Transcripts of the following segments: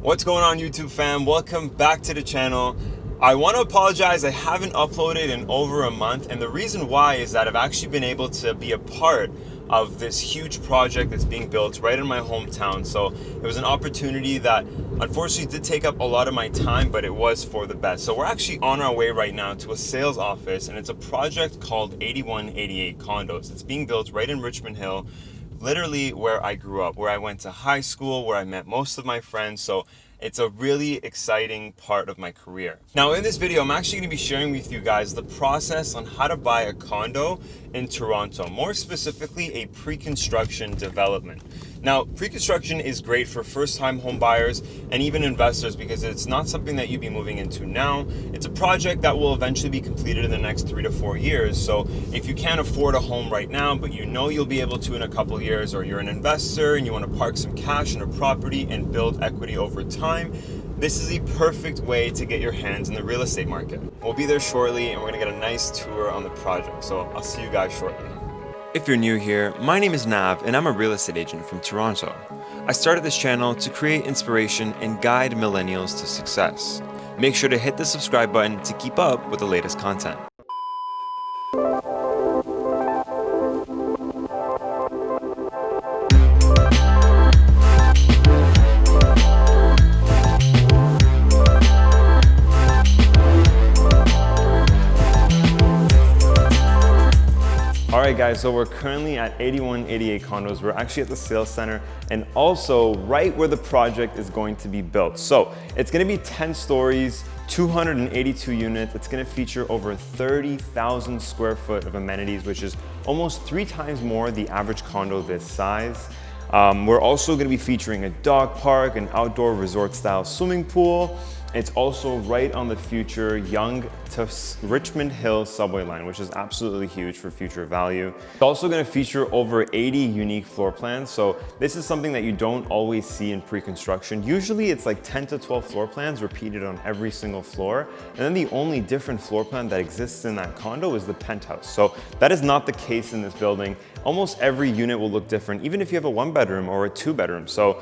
What's going on, YouTube fam? Welcome back to the channel. I want to apologize, I haven't uploaded in over a month, and the reason why is that I've actually been able to be a part of this huge project that's being built right in my hometown. So it was an opportunity that unfortunately did take up a lot of my time, but it was for the best. So we're actually on our way right now to a sales office, and it's a project called 8188 Condos. It's being built right in Richmond Hill, literally where I grew up, where I went to high school, where I met most of my friends. So it's a really exciting part of my career. Now in this video, I'm actually going to be sharing with you guys the process on how to buy a condo in Toronto, more specifically a pre-construction development. Now, pre-construction is great for first-time home buyers and even investors because it's not something that you'd be moving into now. It's a project that will eventually be completed in the next 3 to 4 years. So if you can't afford a home right now, but you know you'll be able to in a couple of years, or you're an investor and you want to park some cash in a property and build equity over time, this is a perfect way to get your hands in the real estate market. We'll be there shortly and we're gonna get a nice tour on the project. So I'll see you guys shortly. If you're new here, my name is Nav and I'm a real estate agent from Toronto. I started this channel to create inspiration and guide millennials to success. Make sure to hit the subscribe button to keep up with the latest content. Alright guys, so we're currently at 8188 Condos. We're actually at the sales center and also right where the project is going to be built. So it's going to be 10 stories, 282 units. It's going to feature over 30,000 square foot of amenities, which is almost 3 times more the average condo this size. We're also going to be featuring a dog park, an outdoor resort style swimming pool. It's also right on the future Yonge to Richmond Hill subway line, which is absolutely huge for future value. It's also going to feature over 80 unique floor plans. So this is something that you don't always see in pre-construction. Usually it's like 10 to 12 floor plans repeated on every single floor. And then the only different floor plan that exists in that condo is the penthouse. So that is not the case in this building. Almost every unit will look different, even if you have a 1-bedroom or a 2-bedroom. So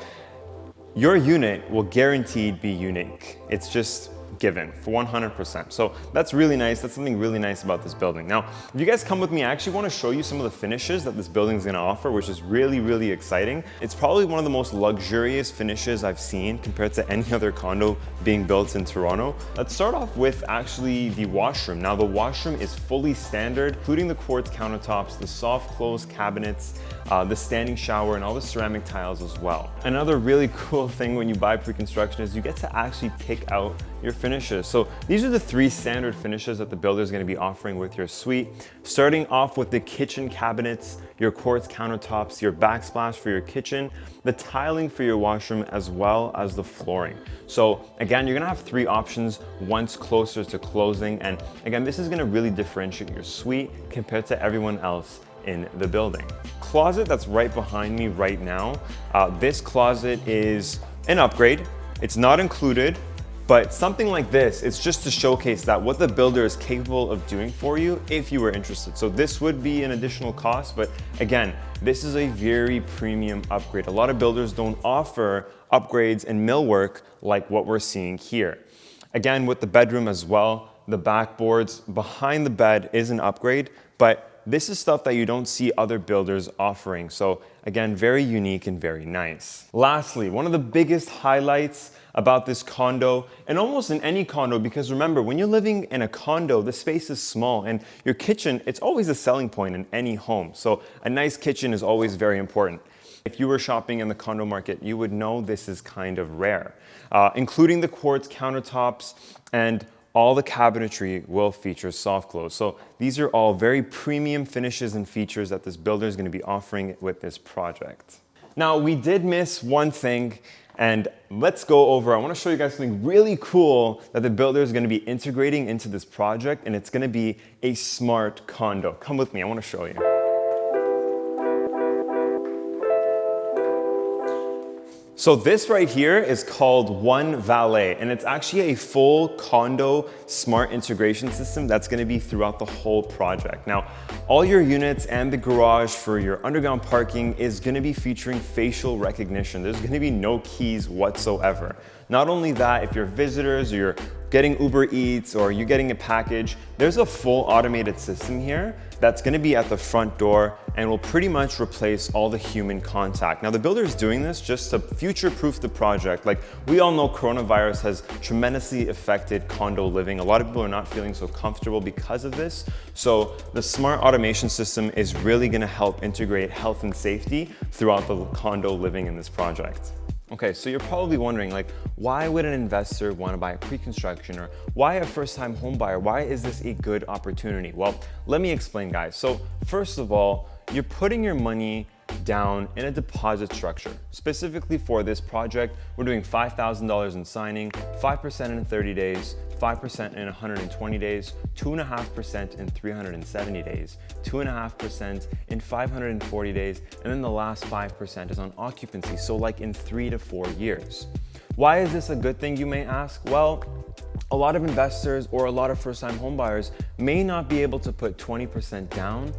your unit will guaranteed be unique. It's just given for 100%. So that's really nice. That's something really nice about this building. Now, if you guys come with me, I actually want to show you some of the finishes that this building is going to offer, which is really, really exciting. It's probably one of the most luxurious finishes I've seen compared to any other condo being built in Toronto. Let's start off with actually the washroom. Now, the washroom is fully standard, including the quartz countertops, the soft close cabinets, the standing shower, and all the ceramic tiles as well. Another really cool thing when you buy pre-construction is you get to actually pick out your finishes. So these are the 3 standard finishes that the builder is going to be offering with your suite. Starting off with the kitchen cabinets, your quartz countertops, your backsplash for your kitchen, the tiling for your washroom, as well as the flooring. So again, you're going to have 3 options once closer to closing. And again, this is going to really differentiate your suite compared to everyone else in the building. Closet that's right behind me right now. This closet is an upgrade. It's not included, but something like this, it's just to showcase that what the builder is capable of doing for you if you were interested. So this would be an additional cost, but again, this is a very premium upgrade. A lot of builders don't offer upgrades and millwork like what we're seeing here. Again, with the bedroom as well, the backboards behind the bed is an upgrade, but this is stuff that you don't see other builders offering. So again, very unique and very nice. Lastly, one of the biggest highlights about this condo, and almost in any condo, because remember, when you're living in a condo, the space is small and your kitchen, it's always a selling point in any home. So a nice kitchen is always very important. If you were shopping in the condo market, you would know this is kind of rare. Including the quartz countertops, and all the cabinetry will feature soft close. So these are all very premium finishes and features that this builder is going to be offering with this project. Now, we did miss one thing, and let's go over. I want to show you guys something really cool that the builder is going to be integrating into this project, and it's going to be a smart condo. Come with me, I want to show you. So this right here is called One Valet, and it's actually a full condo smart integration system that's gonna be throughout the whole project. Now, all your units and the garage for your underground parking is gonna be featuring facial recognition. There's gonna be no keys whatsoever. Not only that, if you're visitors or you're getting Uber Eats or you're getting a package, there's a full automated system here that's gonna be at the front door and will pretty much replace all the human contact. Now the builder is doing this just to future-proof the project. Like, we all know coronavirus has tremendously affected condo living. A lot of people are not feeling so comfortable because of this. So the smart automation system is really gonna help integrate health and safety throughout the condo living in this project. Okay, so you're probably wondering, like, why would an investor want to buy a pre-construction, or why a first-time home buyer? Why is this a good opportunity? Well, let me explain, guys. So first of all, you're putting your money down in a deposit structure. Specifically for this project, we're doing $5,000 in signing, 5% in 30 days, 5% in 120 days, 2.5% in 370 days, 2.5% in 540 days, and then the last 5% is on occupancy, so like in 3 to 4 years. Why is this a good thing, you may ask? Well, a lot of investors or a lot of first-time homebuyers may not be able to put 20% down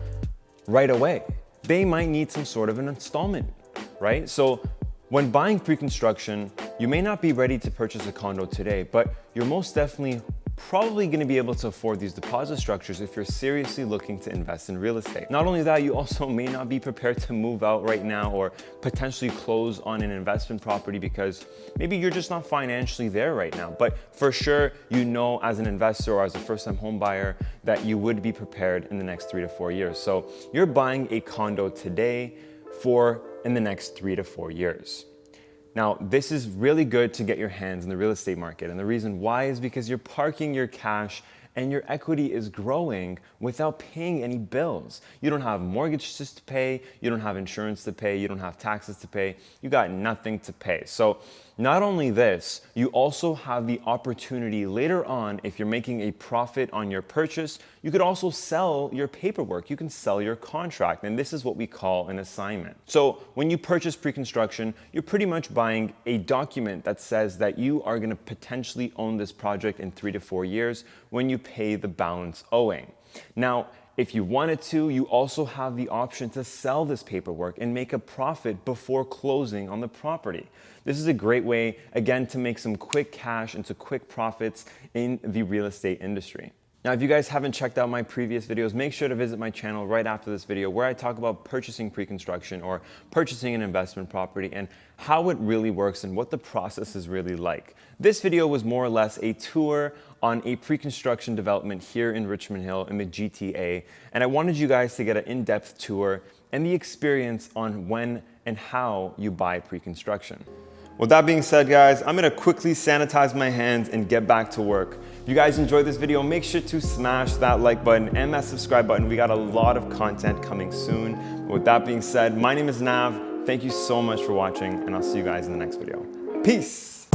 right away. They might need some sort of an installment, right? So when buying pre-construction, you may not be ready to purchase a condo today, but you're most definitely probably gonna be able to afford these deposit structures if you're seriously looking to invest in real estate. Not only that, you also may not be prepared to move out right now or potentially close on an investment property because maybe you're just not financially there right now. But for sure, you know, as an investor or as a first-time home buyer, that you would be prepared in the next 3 to 4 years. So you're buying a condo today for in the next 3 to 4 years. Now, this is really good to get your hands in the real estate market. And the reason why is because you're parking your cash and your equity is growing without paying any bills. You don't have mortgages to pay, you don't have insurance to pay, you don't have taxes to pay, you got nothing to pay. So not only this, you also have the opportunity later on, if you're making a profit on your purchase, you could also sell your paperwork, you can sell your contract, and this is what we call an assignment. So when you purchase pre-construction, you're pretty much buying a document that says that you are gonna potentially own this project in 3 to 4 years when you pay the balance owing. Now, if you wanted to, you also have the option to sell this paperwork and make a profit before closing on the property. This is a great way, again, to make some quick cash and to quick profits in the real estate industry. Now, if you guys haven't checked out my previous videos, make sure to visit my channel right after this video where I talk about purchasing pre-construction or purchasing an investment property and how it really works and what the process is really like. This video was more or less a tour on a pre-construction development here in Richmond Hill in the GTA, and I wanted you guys to get an in-depth tour and the experience on when and how you buy pre-construction. With that being said, guys, I'm gonna quickly sanitize my hands and get back to work. If you guys enjoyed this video, make sure to smash that like button and that subscribe button. We got a lot of content coming soon. With that being said, my name is Nav. Thank you so much for watching, and I'll see you guys in the next video. Peace.